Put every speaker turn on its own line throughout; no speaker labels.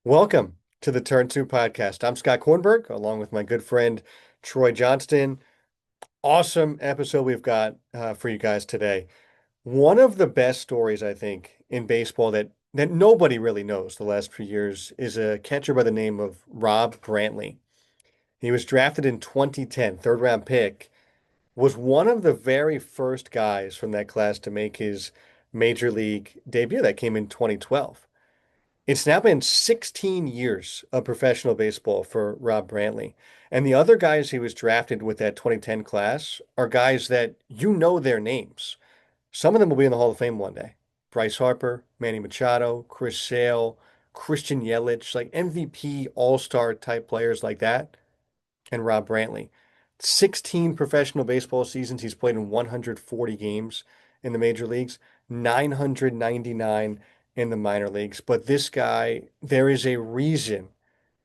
Welcome to the Turn 2 podcast. I'm Scott Kornberg, along with my good friend Troy Johnston. Awesome episode we've got for you guys today. One of the best stories, I think, in baseball that nobody really knows the last few years is a catcher by the name of Rob Brantly. He was drafted in 2010, third round pick, was one of the very first guys from that class to make his major league debut that came in 2012. It's now been 16 years of professional baseball for Rob Brantly. And the other guys he was drafted with that 2010 class are guys that you know their names. Some of them will be in the Hall of Fame one day. Bryce Harper, Manny Machado, Chris Sale, Christian Yelich, like MVP all-star type players like that, and Rob Brantly. 16 professional baseball seasons. He's played in 140 games in the major leagues, 999 in the minor leagues. But this guy, there is a reason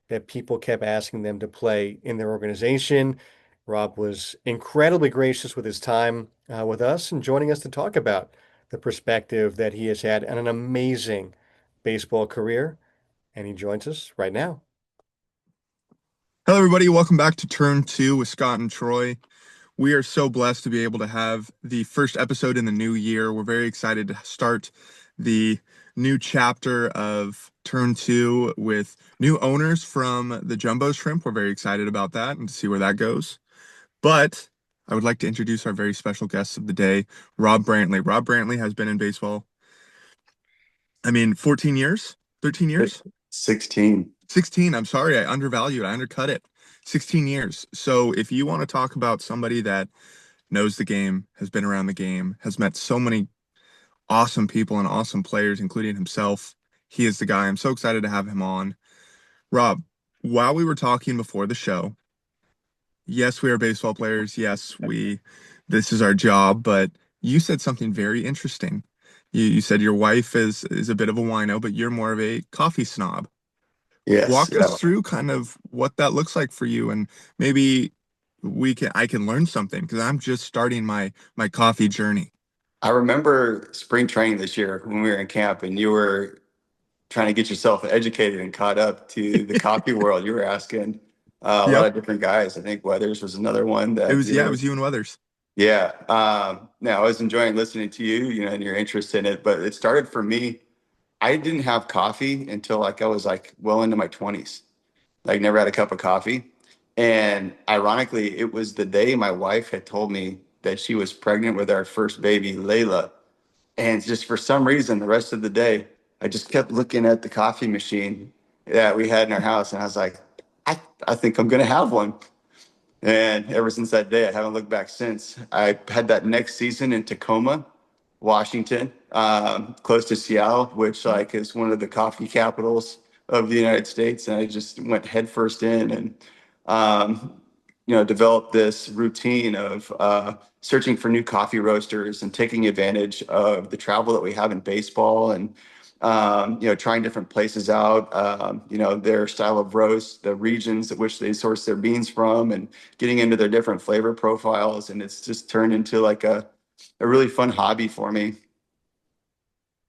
that people kept asking them to play in their organization. Rob was incredibly gracious with his time with us and joining us to talk about the perspective that he has had and an amazing baseball career. And he joins us right now.
Hello, everybody. Welcome back to Turn 2 with Scott and Troy. We are so blessed to be able to have the first episode in the new year. We're very excited to start the new chapter of Turn 2 with new owners from the Jumbo Shrimp. We're very excited about that and to see where that goes. But I would like to introduce our very special guest of the day, Rob Brantly. Rob Brantly has been in baseball, 14 years, 13 years?
16.
16. I'm sorry, I undervalued. I undercut it. 16 years. So if you want to talk about somebody that knows the game, has been around the game, has met so many awesome people and awesome players, including himself, he is the guy. I'm so excited to have him on. Rob, while we were talking before the show, yes, we are baseball players. Yes, this is our job, but you said something very interesting. You said your wife is a bit of a wino, but you're more of a coffee snob.
Yes.
Walk us through kind of what that looks like for you, and maybe I can learn something because I'm just starting my coffee journey.
I remember spring training this year when we were in camp and you were trying to get yourself educated and caught up to the coffee world. You were asking a lot
Yep.
of different guys. I think Weathers was another one
It
that
was
you
yeah, it
were.
was you and Weathers.
Yeah. Now I was enjoying listening to you, and your interest in it, but it started for me. I didn't have coffee until I was well into my 20s. Like never had a cup of coffee. And ironically, it was the day my wife had told me that she was pregnant with our first baby, Layla. And just for some reason, the rest of the day, I just kept looking at the coffee machine that we had in our house. And I was like, I think I'm going to have one. And ever since that day, I haven't looked back since. I had that next season in Tacoma, Washington, close to Seattle, which is one of the coffee capitals of the United States. And I just went headfirst in and developed this routine of searching for new coffee roasters and taking advantage of the travel that we have in baseball and trying different places out, their style of roast, the regions at which they source their beans from, and getting into their different flavor profiles. And it's just turned into like a really fun hobby for me.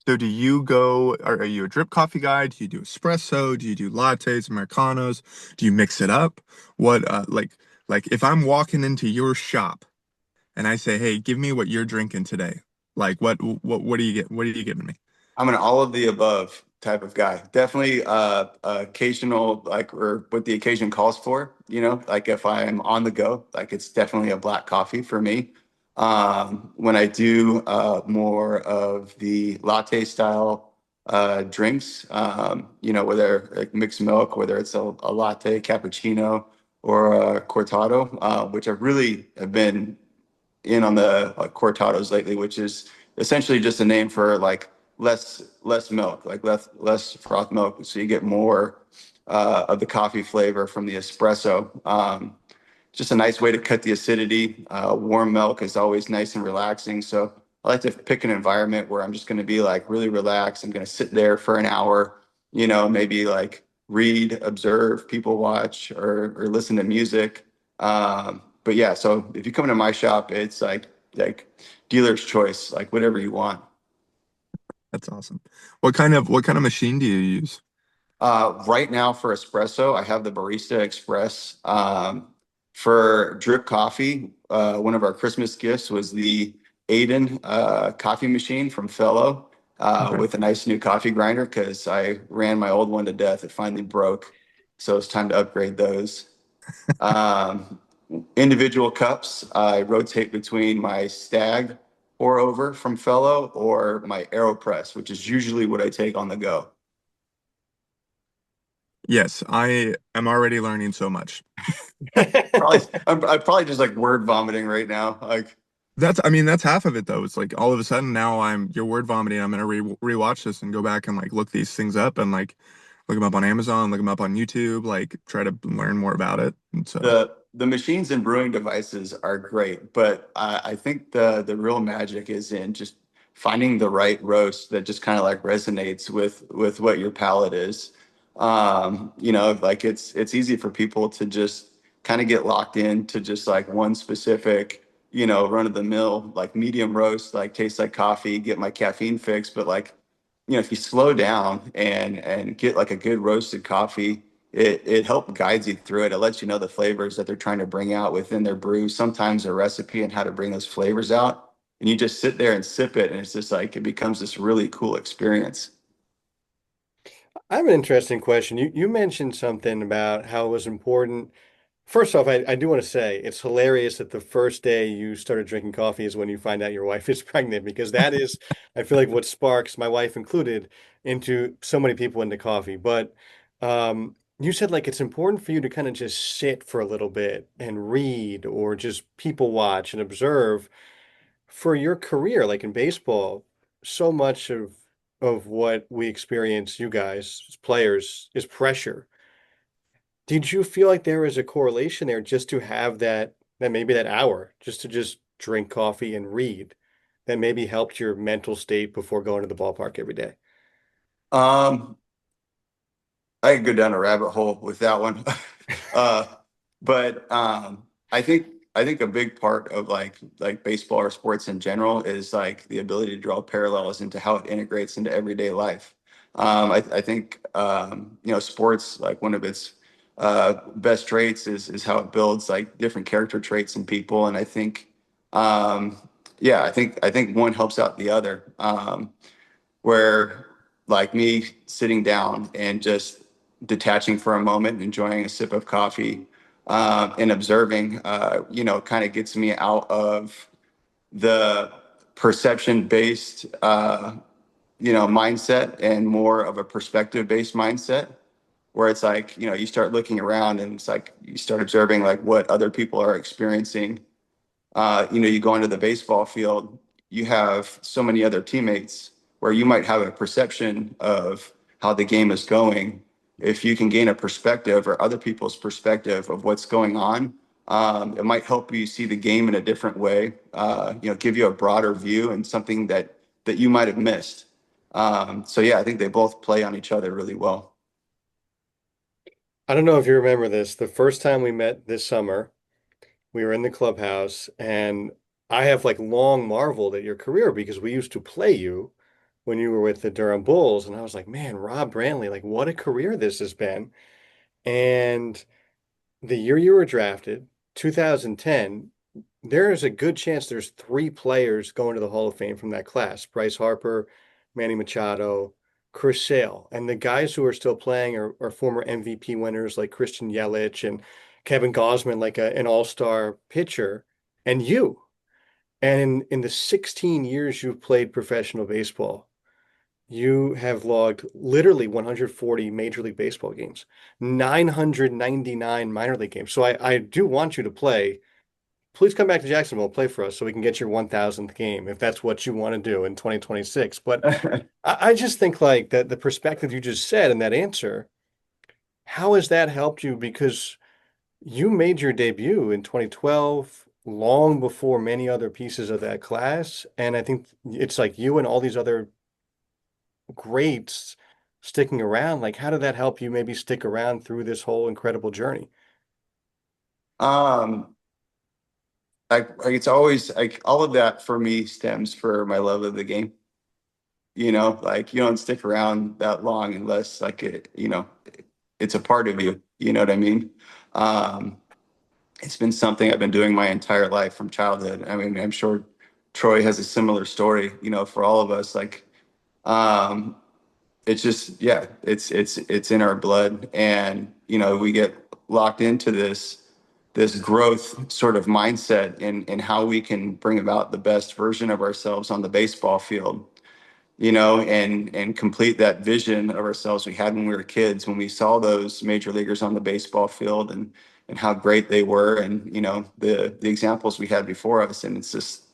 So are you a drip coffee guy? Do you do espresso? Do you do lattes, Americanos? Do you mix it up? What like if I'm walking into your shop and I say, "Hey, give me what you're drinking today." Like what do you get? What are you giving me?
I'm an all of the above type of guy. Definitely occasional, or what the occasion calls for, like if I'm on the go, like it's definitely a black coffee for me. When I do more of the latte style drinks, whether like mixed milk, whether it's a latte, cappuccino, or a cortado, which I really have been in on the cortados lately, which is essentially just a name for like less milk, like less froth milk, so you get more of the coffee flavor from the espresso. Just a nice way to cut the acidity. Warm milk is always nice and relaxing, so I like to pick an environment where I'm just going to be like really relaxed. I'm going to sit there for an hour, maybe like read, observe, people watch, or listen to music. But yeah, so if you come into my shop, it's like dealer's choice, like whatever you want.
That's awesome. What kind of machine do you use?
Right now for espresso, I have the Barista Express. For drip coffee, one of our Christmas gifts was the Aiden coffee machine from Fellow
Okay.
with a nice new coffee grinder because I ran my old one to death. It finally broke, so it's time to upgrade those. Um, Individual cups, I rotate between my Stag pour over from Fellow or my AeroPress, which is usually what I take on the go.
Yes, I am already learning so much.
I'm probably just like word vomiting right now. Like,
I mean, that's half of it though. It's like all of a sudden now you're word vomiting. I'm gonna rewatch this and go back and like look these things up and like look them up on Amazon, look them up on YouTube, like try to learn more about it. And so,
the machines and brewing devices are great, but I think the real magic is in just finding the right roast that just kind of like resonates with what your palate is. Like it's easy for people to just kind of get locked into just like one specific, run of the mill, like medium roast, like tastes like coffee, get my caffeine fix. But like, if you slow down and get like a good roasted coffee, it helps guides you through it. It lets you know the flavors that they're trying to bring out within their brew, sometimes a recipe and how to bring those flavors out. And you just sit there and sip it, and it's just like it becomes this really cool experience.
I have an interesting question. You mentioned something about how it was important. First off, I do want to say it's hilarious that the first day you started drinking coffee is when you find out your wife is pregnant, because that is, I feel like, what sparks, my wife included, into so many people into coffee. But you said like it's important for you to kind of just sit for a little bit and read or just people watch and observe for your career, like in baseball. So much of what we experience, you guys as players, is pressure. Did you feel like there was a correlation there just to have that maybe that hour just to just drink coffee and read that maybe helped your mental state before going to the ballpark every day?
Um, I could go down a rabbit hole with that one. uh, but I think a big part of like baseball or sports in general is like the ability to draw parallels into how it integrates into everyday life. I think sports, like one of its best traits is how it builds like different character traits in people, and I think um, yeah, I think one helps out the other. Where like me sitting down and just detaching for a moment, enjoying a sip of coffee, and observing, kind of gets me out of the perception based, mindset and more of a perspective based mindset where it's like, you start looking around and it's like you start observing like what other people are experiencing. You go into the baseball field, you have so many other teammates where you might have a perception of how the game is going. If you can gain a perspective or other people's perspective of what's going on, it might help you see the game in a different way. Give you a broader view and something that you might have missed. So yeah, I think they both play on each other really well.
I don't know if you remember this. The first time we met this summer, we were in the clubhouse, and I have like long marveled at your career because we used to play you when you were with the Durham Bulls, and I was like, man, Rob Brantly, like what a career this has been. And the year you were drafted, 2010, there is a good chance there's three players going to the Hall of Fame from that class: Bryce Harper, Manny Machado, Chris Sale. And the guys who are still playing are former MVP winners like Christian Yelich and Kevin Gausman, like an all-star pitcher, and you. And in the 16 years you've played professional baseball, you have logged literally 140 Major League Baseball games, 999 minor league games. So I do want you to play. Please come back to Jacksonville, play for us so we can get your 1000th game if that's what you want to do in 2026. But I just think like that the perspective you just said in that answer, how has that helped you? Because you made your debut in 2012, long before many other pieces of that class. And I think it's like you and all these other greats sticking around. Like, how did that help you maybe stick around through this whole incredible journey?
Um, like it's always like all of that for me stems for my love of the game. like you don't stick around that long unless like it's a part of you. You know what I mean? Um, it's been something I've been doing my entire life from childhood. I mean, I'm sure Troy has a similar story, for all of us. Like, um, it's just, yeah, it's in our blood. And, we get locked into this growth sort of mindset in how we can bring about the best version of ourselves on the baseball field, and complete that vision of ourselves we had when we were kids, when we saw those major leaguers on the baseball field and how great they were, and the examples we had before us. And it's just,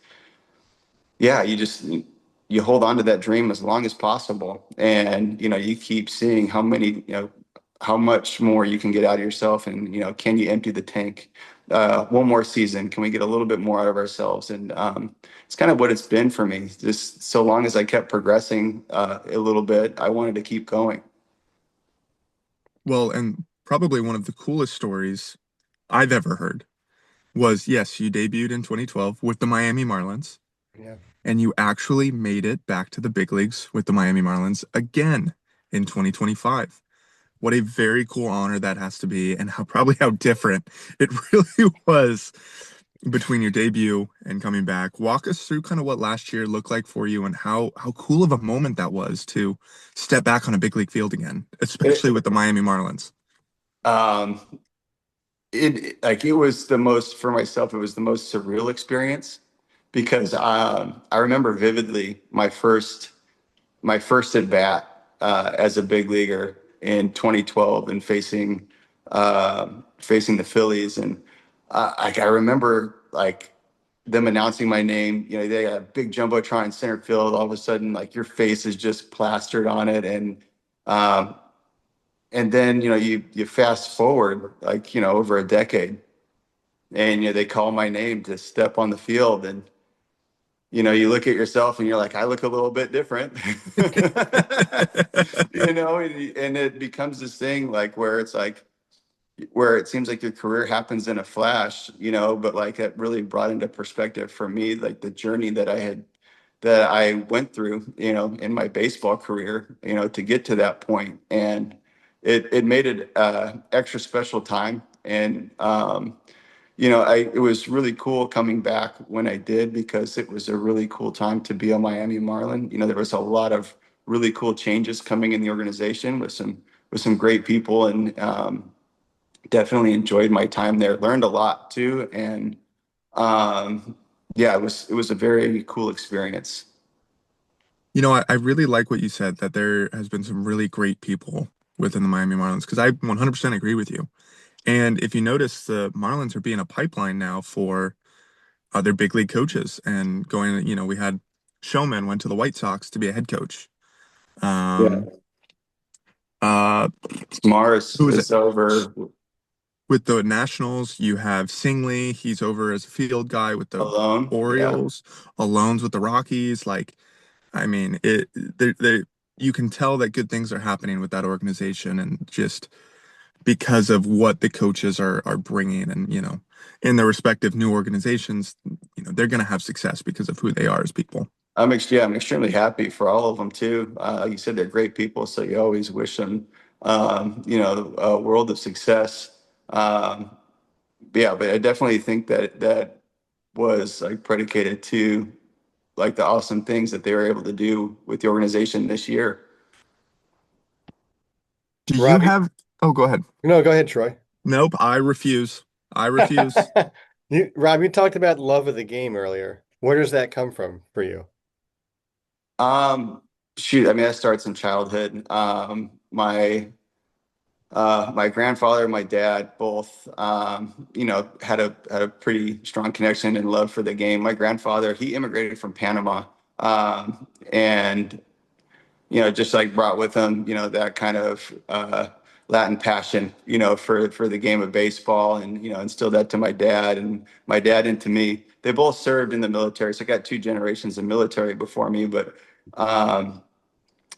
yeah, you hold on to that dream as long as possible, and you keep seeing how much more you can get out of yourself, and can you empty the tank one more season? Can we get a little bit more out of ourselves? And it's kind of what it's been for me. Just so long as I kept progressing a little bit, I wanted to keep going.
Well, and probably one of the coolest stories I've ever heard was, yes, you debuted in 2012 with the Miami Marlins,
Yeah.
and you actually made it back to the big leagues with the Miami Marlins again in 2025. What a very cool honor that has to be, and how different it really was between your debut and coming back. Walk us through kind of what last year looked like for you and how cool of a moment that was to step back on a big league field again, especially
It,
with the Miami Marlins.
um, it was the most, for myself, it was the most surreal experience, because I remember vividly my first at bat as a big leaguer in 2012, and facing the Phillies. And I remember like them announcing my name. They had a big jumbotron in center field. All of a sudden, like your face is just plastered on it, um, and then you fast forward like over a decade, and they call my name to step on the field, and you look at yourself and you're like, I look a little bit different. And it becomes this thing like where it seems like your career happens in a flash, but like it really brought into perspective for me, like the journey that I went through, in my baseball career, to get to that point. And it made it extra special time. And it was really cool coming back when I did, because it was a really cool time to be a Miami Marlin. There was a lot of really cool changes coming in the organization with some great people, and definitely enjoyed my time there. Learned a lot too, and yeah, it was a very cool experience.
I really like what you said that there has been some really great people within the Miami Marlins because I 100% agree with you. And if you notice, the Marlins are being a pipeline now for other big league coaches and going, we had Showman went to the White Sox to be a head coach.
Yeah,
Um, uh,
Mars
who is it?
is over
With the Nationals, you have Singley. He's over as a field guy with the
alone. Yeah,
Orioles, Alones with the Rockies. Like, I mean, you can tell that good things are happening with that organization, and just because of what the coaches are bringing, and in their respective new organizations, they're going to have success because of who they are as people.
I'm extremely happy for all of them too. Like you said, they're great people, so you always wish them, a world of success. Yeah, but I definitely think that was like predicated to like the awesome things that they were able to do with the organization this year.
Do you
Rob,
have? Oh, go ahead.
no, go ahead, Troy.
Nope, I refuse. I refuse.
Rob, you talked about love of the game earlier. Where does that come from for you?
Um, Shoot, I mean, that starts in childhood. My grandfather, my dad, both, had a pretty strong connection and love for the game. My grandfather, he immigrated from Panama, and just like brought with him, that kind of Latin passion, for the game of baseball, and instilled that to my dad, and my dad into me. They both served in the military, so I got two generations of military before me, but. Um,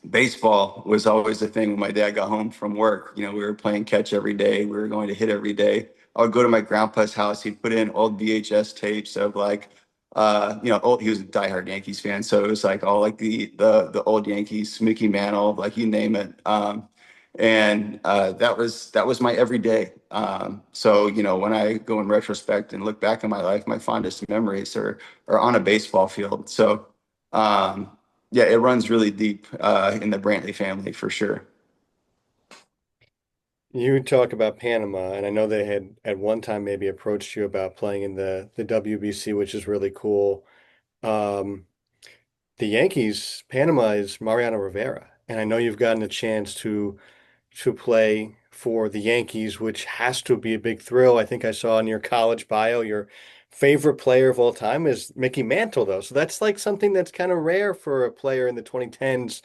Baseball was always the thing when my dad got home from work. We were playing catch every day. We were going to hit every day. I would go to my grandpa's house. He'd put in old VHS tapes of like he was a diehard Yankees fan, so it was like all like the old Yankees, Mickey Mantle, like you name it. And that was my everyday. So when I go in retrospect and look back in my life, my fondest memories are on a baseball field. So yeah, it runs really deep in the Brantley family for sure.
You talk about Panama, and I know they had at one time maybe approached you about playing in the WBC, which is really cool. Um, the Yankees, Panama is Mariano Rivera, and I know you've gotten a chance to play for the Yankees, which has to be a big thrill. I think I saw in your college bio your favorite player of all time is Mickey Mantle, though. So that's like something that's kind of rare for a player in the 2010s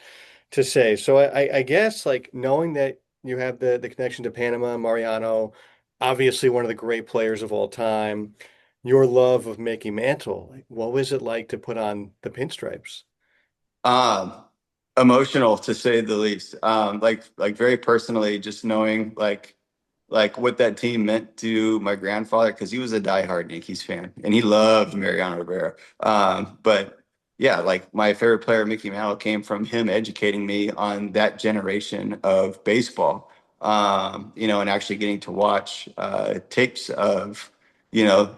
to say. So I guess like knowing that you have the connection to Panama, Mariano, obviously one of the great players of all time, your love of Mickey Mantle, like, what was it like to put on the pinstripes?
Um, Emotional to say the least. Like very personally, just knowing like what that team meant to my grandfather because he was a diehard Yankees fan and he loved Mariano Rivera. But yeah, like my favorite player, Mickey Mantle, came from him educating me on that generation of baseball. And actually getting to watch tapes of, you know,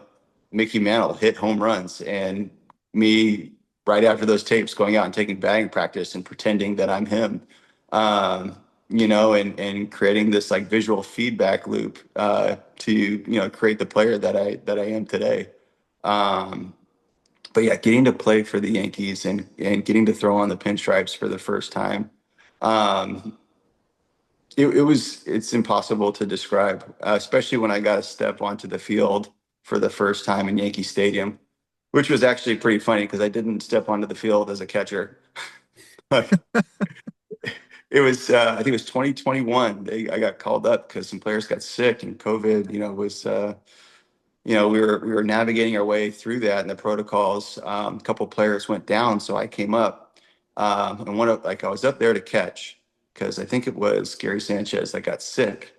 Mickey Mantle hit home runs and me right after those tapes going out and taking batting practice and pretending that I'm him. And creating this like visual feedback loop to create the player that I am today. Um, but yeah, getting to play for the Yankees and getting to throw on the pinstripes for the first time, um, it's impossible to describe, especially when I got to step onto the field for the first time in Yankee Stadium, which was actually pretty funny because I didn't step onto the field as a catcher. It was, I think it was 2021. I got called up because some players got sick and COVID, we were navigating our way through that and the protocols. A couple players went down, so I came up, and I was up there to catch because I think it was Gary Sanchez that got sick.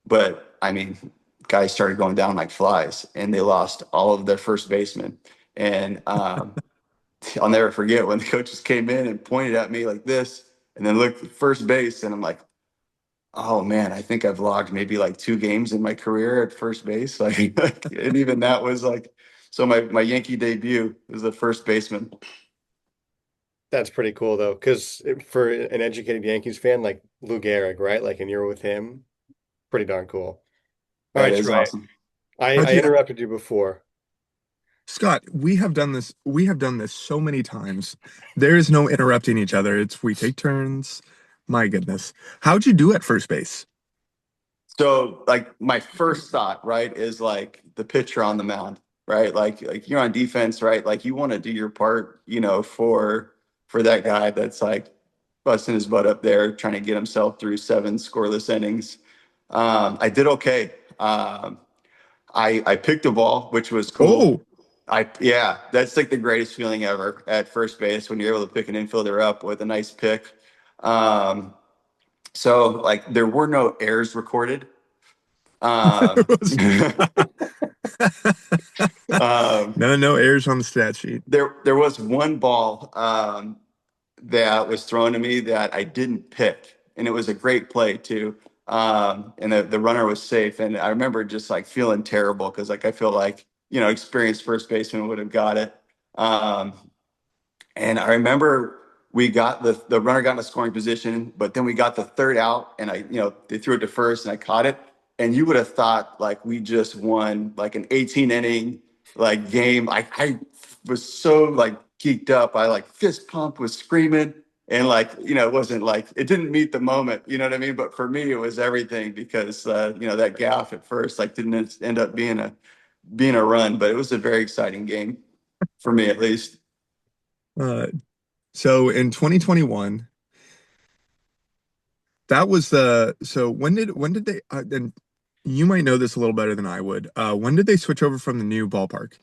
But I mean, guys started going down like flies, and they lost all of their first basemen. And I'll never forget when the coaches came in and pointed at me like this, and then looked at first base, and I'm like, "Oh man, I think I've logged maybe like 2 games in my career at first base." Like, and even that was like, so my Yankee debut was the first baseman.
That's pretty cool though, because for an educated Yankees fan like Lou Gehrig, right? Like, and you're with him, pretty darn cool. All
That
right,
is
Troy,
awesome.
I
How'd you,
interrupted you before.
Scott, we have done this. We have done this so many times. There is no interrupting each other. It's we take turns. My goodness. How'd you do at first base?
So like my first thought, right, is like the pitcher on the mound, right? Like you're on defense, right? Like you want to do your part, for that guy that's like busting his butt up there trying to get himself through 7 scoreless innings. I did okay. I picked a ball, which was cool.
Oh,
Yeah, that's like the greatest feeling ever at first base when you're able to pick an infielder up with a nice pick. Um, so like there were no errors recorded.
there
Um,
was
um,
no errors on the stat sheet.
there was one ball that was thrown to me that I didn't pick, and it was a great play too. And the runner was safe, and I remember just like feeling terrible because like I feel like experienced first baseman would have got it. Um, and I remember we got the runner got in a scoring position, but then we got the third out, and they threw it to first, and I caught it. And you would have thought like we just won like an 18 inning like game. I was so like geeked up. I like fist pump was screaming, and like it wasn't like it didn't meet the moment. You know what I mean? But for me, it was everything because that gaff at first like didn't end up being a run, but it was a very exciting game for me at least.
Uh, so in 2021, that was the so when did they and you might know this a little better than I would. When did they switch over from the new ballpark?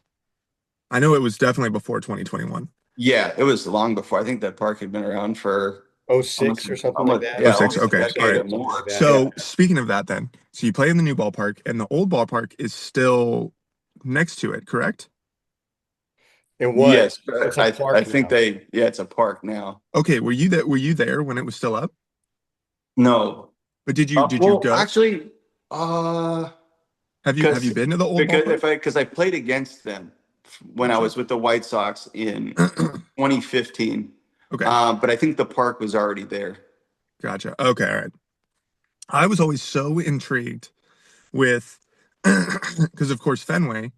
I know it was definitely before 2021.
Yeah, it was long before. I think that park had been around for
Oh
almost,
six or something like
almost
that.
Oh,
yeah,
six.
almost a
Okay. All
decade
right.
or
Something like
more.
that. Yeah.
So speaking of that then, so you play in the new ballpark and the old ballpark is still next to it, correct?
It was.
Yes,
It's
but
a
I
park
think
now.
yeah, it's a park now.
Okay, were you there when it was still up?
No.
But did you
Well,
go?
actually, uh,
Have you
because
been to the old
because
ballpark?
if I because I played against them when I
Gotcha.
was with the White Sox in 2015.
Okay,
But I think the park was already there.
gotcha. Okay, all right. I was always so intrigued with because of course Fenway,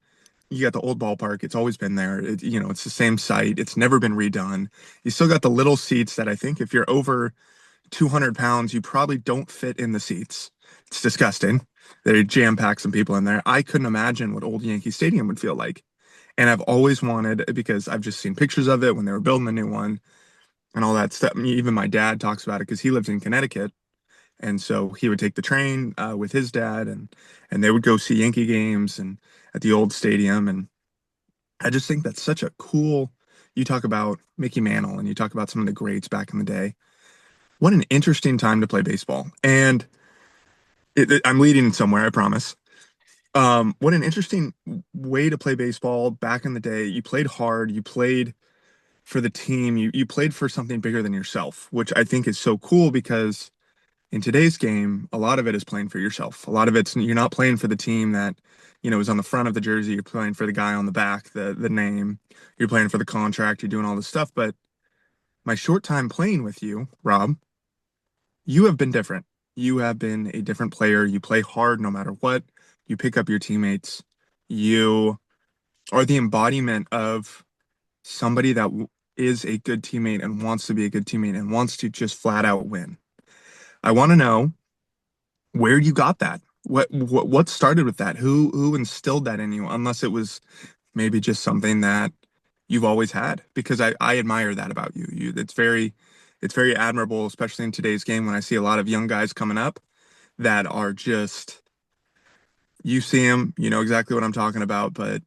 you got the old ballpark. It's always been there. It's the same site. It's never been redone. You still got the little seats that I think if you're over 200 pounds, you probably don't fit in the seats. It's disgusting. They jam pack some people in there. I couldn't imagine what old Yankee Stadium would feel like. And I've always wanted, because I've just seen pictures of it when they were building the new one and all that stuff. Even my dad talks about it because he lives in Connecticut. And so he would take the train with his dad and they would go see Yankee games and at the old stadium. And I just think that's such a cool, you talk about Mickey Mantle and you talk about some of the greats back in the day. What an interesting time to play baseball. And I'm leading somewhere, I promise. What an interesting way to play baseball back in the day. You played hard, you played for the team, you played for something bigger than yourself, which I think is so cool because in today's game, a lot of it is playing for yourself. A lot of it's you're not playing for the team that, is on the front of the jersey. You're playing for the guy on the back, the name. You're playing for the contract. You're doing all this stuff. But my short time playing with you, Rob, you have been different. You have been a different player. You play hard no matter what. You pick up your teammates. You are the embodiment of somebody that is a good teammate and wants to be a good teammate and wants to just flat out win. I want to know where you got that. What started with that? Who instilled that in you? Unless it was maybe just something that you've always had. Because I admire that about you. It's very admirable, especially in today's game when I see a lot of young guys coming up that are just you see them, you know exactly what I'm talking about, but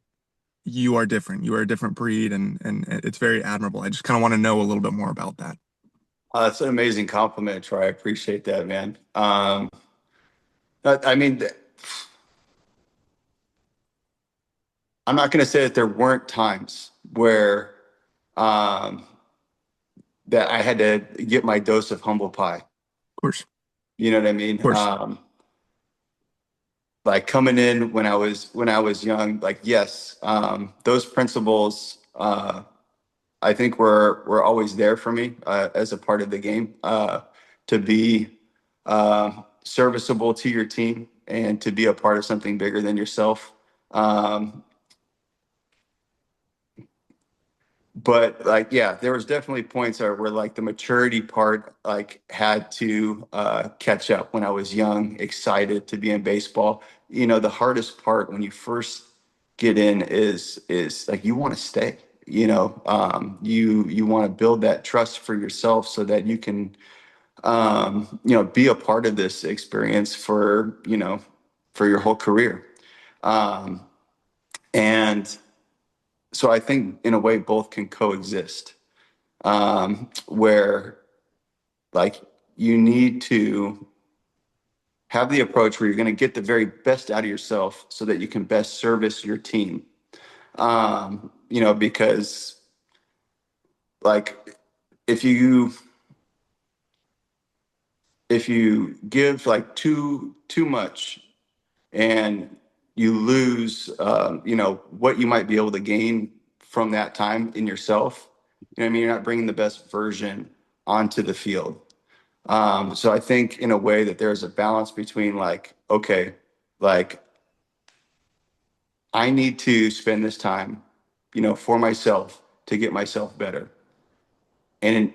you are different. You are a different breed, and it's very admirable. I just kind of want to know a little bit more about that.
That's an amazing compliment, Troy. I appreciate that, man. I mean, I'm not going to say that there weren't times where um, that I had to get my dose of humble pie.
Of course, of
You know what I mean?
course,
Like coming in when I was young, like yes, those principles I think were always there for me as a part of the game to be serviceable to your team and to be a part of something bigger than yourself. Um, but like yeah, there was definitely points where like the maturity part like had to catch up when I was young, excited to be in baseball. The hardest part when you first get in is like you want to stay. You want to build that trust for yourself so that you can be a part of this experience for your whole career. Um, and so I think in a way both can coexist, where like you need to have the approach where you're going to get the very best out of yourself so that you can best service your team. Because like if you if you give like too much and you lose what you might be able to gain from that time in yourself, I mean, you're not bringing the best version onto the field. So I think in a way that there's a balance between like, okay, like I need to spend this time, for myself to get myself better. And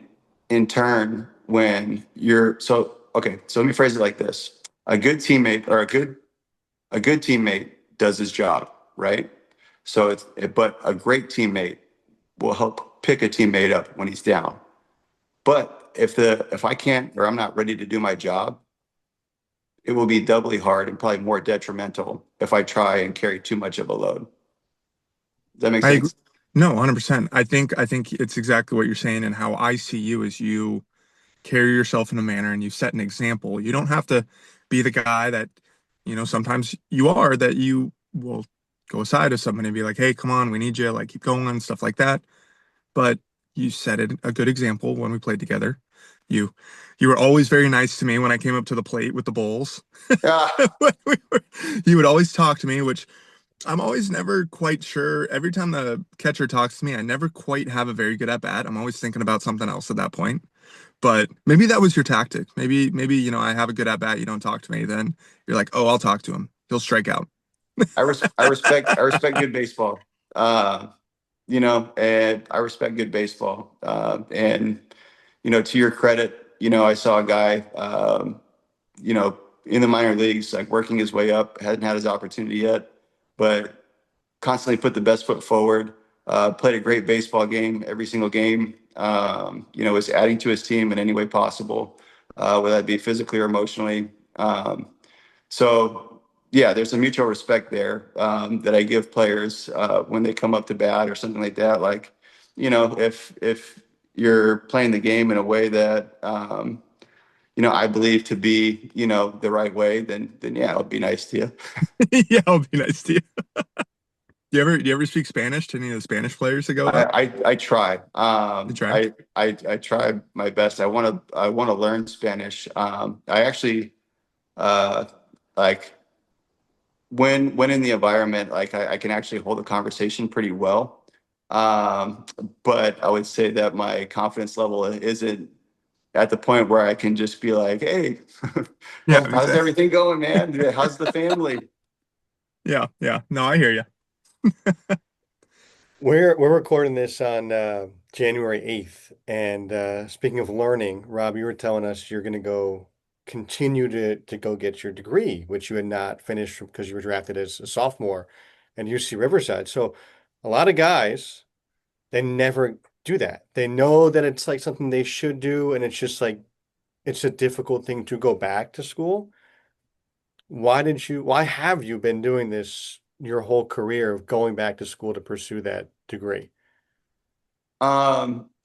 in turn, when you're so okay, so let me phrase it like this. A good teammate or a good teammate does his job, right? But a great teammate will help pick a teammate up when he's down. But if I can't or I'm not ready to do my job, it will be doubly hard and probably more detrimental if I try and carry too much of a load. Does that make
I agree.
sense?
No, 100%. I think it's exactly what you're saying, and how I see you is you carry yourself in a manner and you set an example. You don't have to be the guy that, sometimes you are that you will go aside to somebody and be like, hey, come on, we need you, like keep going, stuff like that. But you set it a good example when we played together. You you were always very nice to me when I came up to the plate with the bowls.
Yeah,
When we were- You would always talk to me, which I'm always never quite sure. Every time the catcher talks to me, I never quite have a very good at bat. I'm always thinking about something else at that point. But maybe that was your tactic. Maybe, I have a good at bat, you don't talk to me, then you're like, oh, I'll talk to him. He'll strike out.
I respect good baseball. Uh, and I respect good baseball. And to your credit, I saw a guy, you know, in the minor leagues, like working his way up, hadn't had his opportunity yet, but constantly put the best foot forward. Played a great baseball game every single game. Was adding to his team in any way possible, whether that be physically or emotionally. So yeah, there's a mutual respect there that I give players when they come up to bat or something like that. Like, if you're playing the game in a way that I believe to be the right way, then yeah, it'll be nice to you.
Yeah, I'll be nice to you. Do you ever speak Spanish to any of the Spanish players that go up?
I try.
You try?
I try my best. I want to learn Spanish. I actually uh, like when in the environment, like I can actually hold a conversation pretty well. Um, but I would say that my confidence level isn't at the point where I can just be like, "Hey,
Yeah,
how's
exactly.
everything going, man? How's the family?"
Yeah, yeah. No, I hear you.
We're recording this on January 8th. And speaking of learning, Rob, you were telling us you're going to go continue to go get your degree, which you had not finished because you were drafted as a sophomore at UC Riverside. So a lot of guys, they never do that. They know that it's like something they should do, and it's just like it's a difficult thing to go back to school. Why have you been doing this your whole career of going back to school to pursue that degree?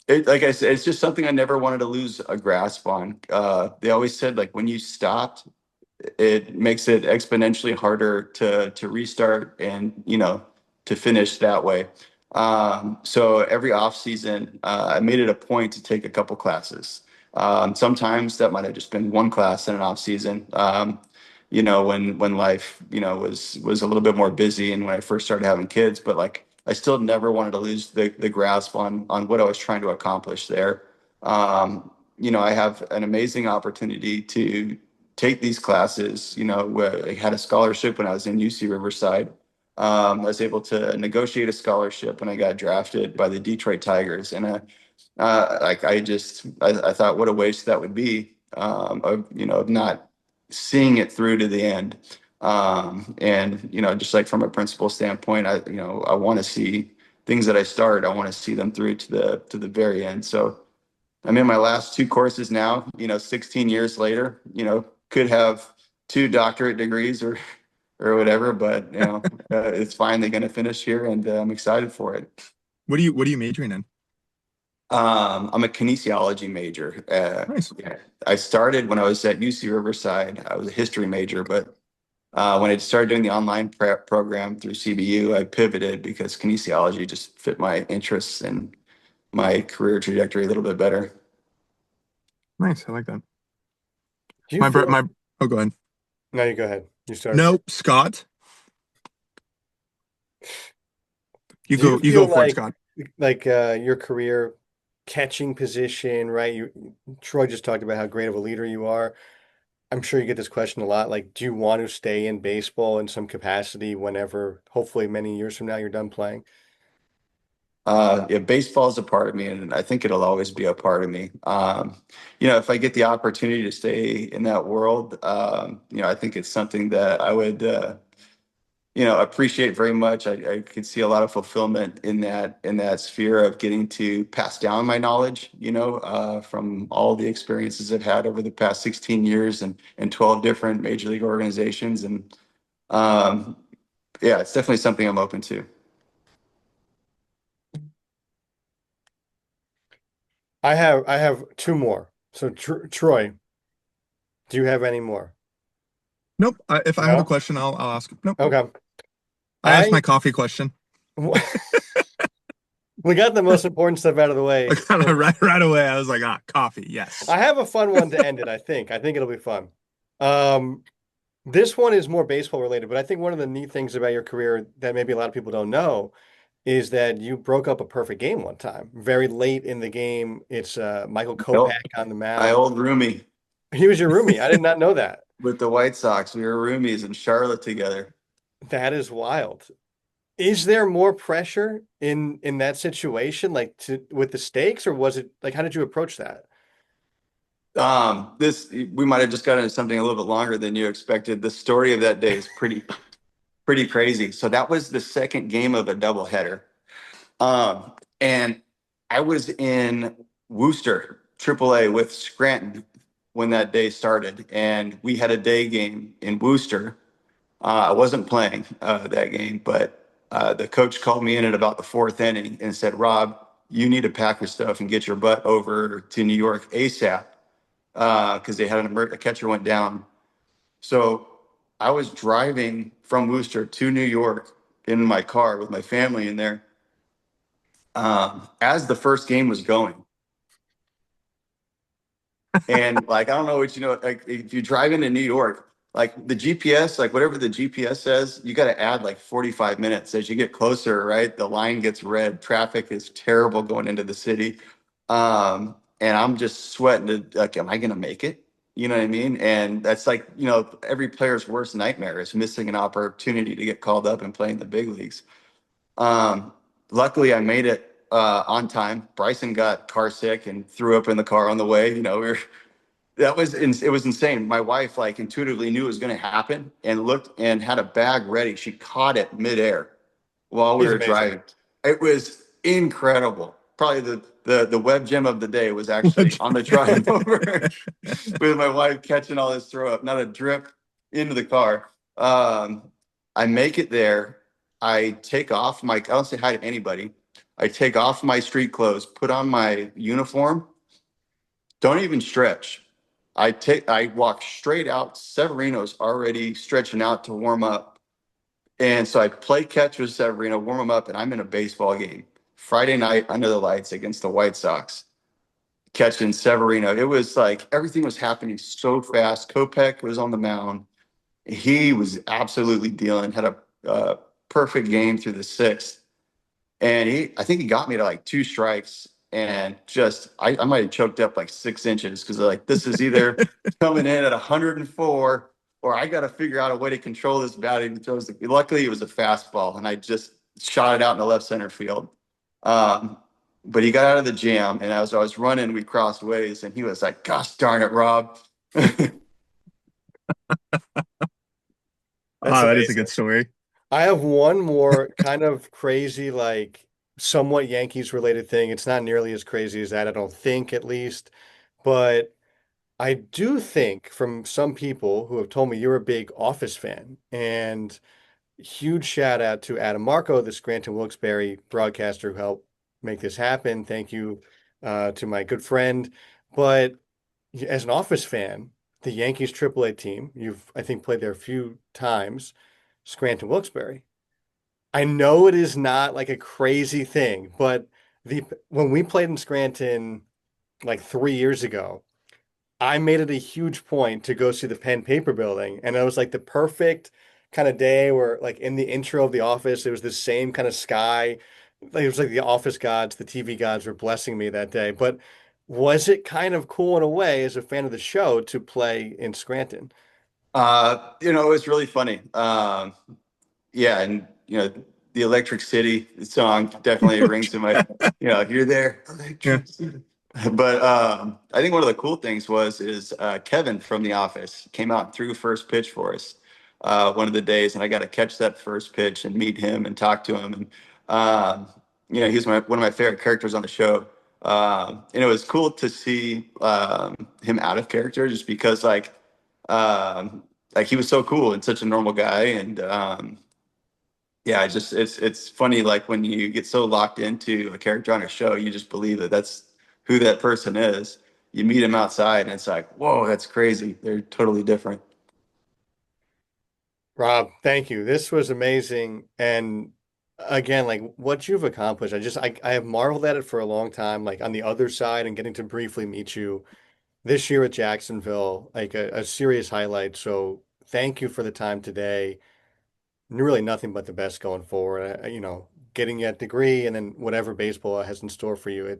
Like I said, it's just something I never wanted to lose a grasp on. They always said like when you stopped, it makes it exponentially harder to restart and to finish that way. So every off season, I made it a point to take a couple classes. Sometimes that might have just been one class in an off season. When life was a little bit more busy and when I first started having kids, but like I still never wanted to lose the grasp on what I was trying to accomplish there. I have an amazing opportunity to take these classes. Where I had a scholarship when I was in UC Riverside. I was able to negotiate a scholarship when I got drafted by the Detroit Tigers, and like I thought what a waste that would be of not seeing it through to the end. And just like from a principal standpoint, I want to see things that I start. I want to see them through to the very end. So I'm in my last two courses now, 16 years later, could have two doctorate degrees or whatever, but it's finally going to finish here and I'm excited for it.
What are you majoring in?
I'm a kinesiology major.
Nice.
Yeah, I started when I was at UC Riverside. I was a history major, but when I started doing the online prep program through CBU, I pivoted because kinesiology just fit my interests and my career trajectory a little bit better.
Nice. I like that.
Do you
My bro,
feel,
my oh, go ahead.
no, you go ahead. You start.
No, Scott. You
Do you
go. You go
feel
for it, Scott.
like your career catching position, right? Troy just talked about how great of a leader you are. I'm sure you get this question a lot. Like, do you want to stay in baseball in some capacity whenever, hopefully many years from now, you're done playing?
Yeah, baseball is a part of me, and I think it'll always be a part of me. If I get the opportunity to stay in that world, I think it's something that I would, appreciate very much. I could see a lot of fulfillment in that sphere of getting to pass down my knowledge, from all the experiences I've had over the past 16 years and 12 different major league organizations. And um, yeah, it's definitely something I'm open to.
I have two more. So Troy, do you have any more?
Nope. If I have a
No?
question, I'll ask. Nope. Nope.
Okay.
I asked
I
my coffee question.
we got the most important stuff out of the
I
way.
kind of right away. I was like, coffee, yes.
I have a fun one to end it, I think. I think it'll be fun. Um, this one is more baseball related, but I think one of the neat things about your career that maybe a lot of people don't know is that you broke up a perfect game one time, very late in the game. It's Michael Kopech
Nope.
on the
My
mound.
old roomie
He was your roomie. I did not know that.
with the White Sox. We were roomies in Charlotte together.
That is wild. Is there more pressure in that situation, like to with the stakes, or was it like how did you approach that?
This we might have just got into something a little bit longer than you expected. The story of that day is pretty crazy. So that was the second game of a doubleheader. And I was in Worcester, AAA with Scranton when that day started, and we had a day game in Worcester. I wasn't playing that game, but the coach called me in at about the fourth inning and said, "Rob, you need to pack your stuff and get your butt over to New York ASAP because they had a catcher went down." So I was driving from Worcester to New York in my car with my family in there as the first game was going. And like, I don't know what you know, like if you drive into New York, like the GPS, like whatever the GPS says, you got to add like 45 minutes as you get closer, right? The line gets red. Traffic is terrible going into the city. And I'm just sweating to like, am I going to make it? You know what I mean? And that's like, every player's worst nightmare is missing an opportunity to get called up and play in the big leagues. Um, Luckily, I made it on time. Bryson got car sick and threw up in the car on the way. It was insane. My wife like intuitively knew it was going to happen and looked and had a bag ready. She caught it midair while we
He's
were
amazing.
driving. It was incredible. Probably the web gem of the day was actually on the drive over with my wife catching all this throw up, not a drip into the car. I make it there. I take off my, I don't say hi to anybody. I take off my street clothes, put on my uniform, don't even stretch. I walk straight out. Severino's already stretching out to warm up. And so I play catch with Severino, warm him up, and I'm in a baseball game. Friday night under the lights against the White Sox, catching Severino. It was like everything was happening so fast. Kopech was on the mound. He was absolutely dealing, had a perfect game through the sixth. And I think he got me to like two strikes and just, I might have choked up like 6 inches because like, this is either coming in at 104 or I got to figure out a way to control this batting. Luckily, it was a fastball and I just shot it out in the left center field. Um, but he got out of the jam and as I was running, we crossed ways and he was like, "Gosh darn it, Rob."
That's
That is a good
amazing.
story.
I have one more kind of crazy, like somewhat Yankees related thing. It's not nearly as crazy as that, I don't think, at least. But I do think from some people who have told me you're a big Office fan, and huge shout out to Adam Marco, the Scranton Wilkes-Barre broadcaster who helped make this happen. Thank you to my good friend. But as an Office fan, the Yankees AAA team, you've I think played there a few times, Scranton Wilkes-Barre. I know it is not like a crazy thing, but the when we played in Scranton like 3 years ago, I made it a huge point to go see the pen paper building. And it was like the perfect kind of day where like in the intro of the office, it was the same kind of sky. Like, it was like the office gods, the TV gods were blessing me that day. But was it kind of cool in a way as a fan of the show to play in Scranton?
It was really funny. Yeah, and the Electric City song definitely rings in my, you're there,
Yeah.
Electric City. But I think one of the cool things is Kevin from The Office came out and threw first pitch for us one of the days, and I got to catch that first pitch and meet him and talk to him, and he's one of my favorite characters on the show. And it was cool to see him out of character, just because like he was so cool and such a normal guy, and yeah, it's funny like when you get so locked into a character on a show, you just believe that that's who that person is. You meet him outside, and it's like, whoa, that's crazy. They're totally different.
Rob, thank you. This was amazing. And again, like what you've accomplished, I have marveled at it for a long time, like on the other side and getting to briefly meet you this year at Jacksonville, like a serious highlight. So thank you for the time today. Really nothing but the best going forward. Getting that degree and then whatever baseball has in store for you.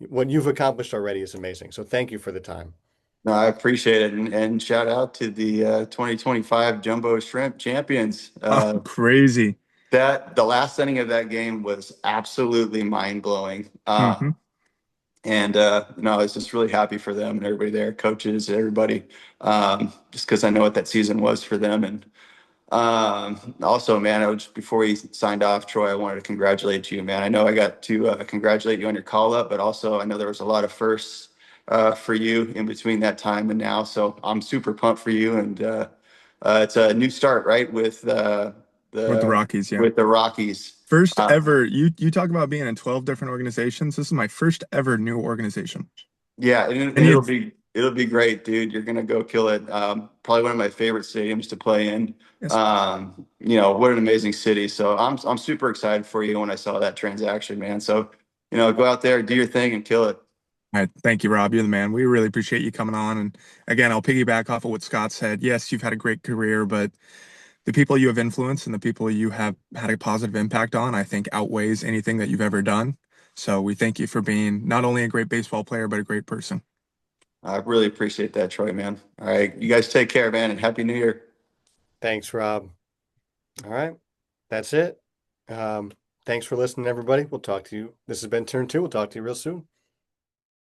What you've accomplished already is amazing. So thank you for the time.
No, I appreciate it, and shout out to the 2025 Jumbo Shrimp champions.
Oh, crazy.
That the last inning of that game was absolutely mind blowing.
Hmm.
And I was just really happy for them and everybody there, coaches, everybody, just because I know what that season was for them. And also, man, before we signed off, Troy, I wanted to congratulate you, man. I know I got to congratulate you on your call up, but also I know there was a lot of firsts for you in between that time and now. So I'm super pumped for you, and it's a new start, right,
With the
the
Rockies, yeah.
with the Rockies.
First
Uh,
ever, you talk about being in 12 different organizations. This is my first ever new organization.
Yeah,
And
and
you,
it'll be great, dude. You're gonna go kill it. Probably one of my favorite stadiums to play in.
yes,
What an amazing city. So I'm super excited for you when I saw that transaction, man. So, go out there, do your thing, and kill it.
I thank you, Rob. You're the man. We really appreciate you coming on. And again, I'll piggyback off of what Scott said. Yes, you've had a great career, but the people you have influenced and the people you have had a positive impact on, I think outweighs anything that you've ever done. So we thank you for being not only a great baseball player, but a great person.
I really appreciate that, Troy, man. All right, you guys take care, man, and happy New Year.
Thanks, Rob. All right. That's it. Um, Thanks for listening, everybody. We'll talk to you. This has been Turn Two. We'll talk to you real soon.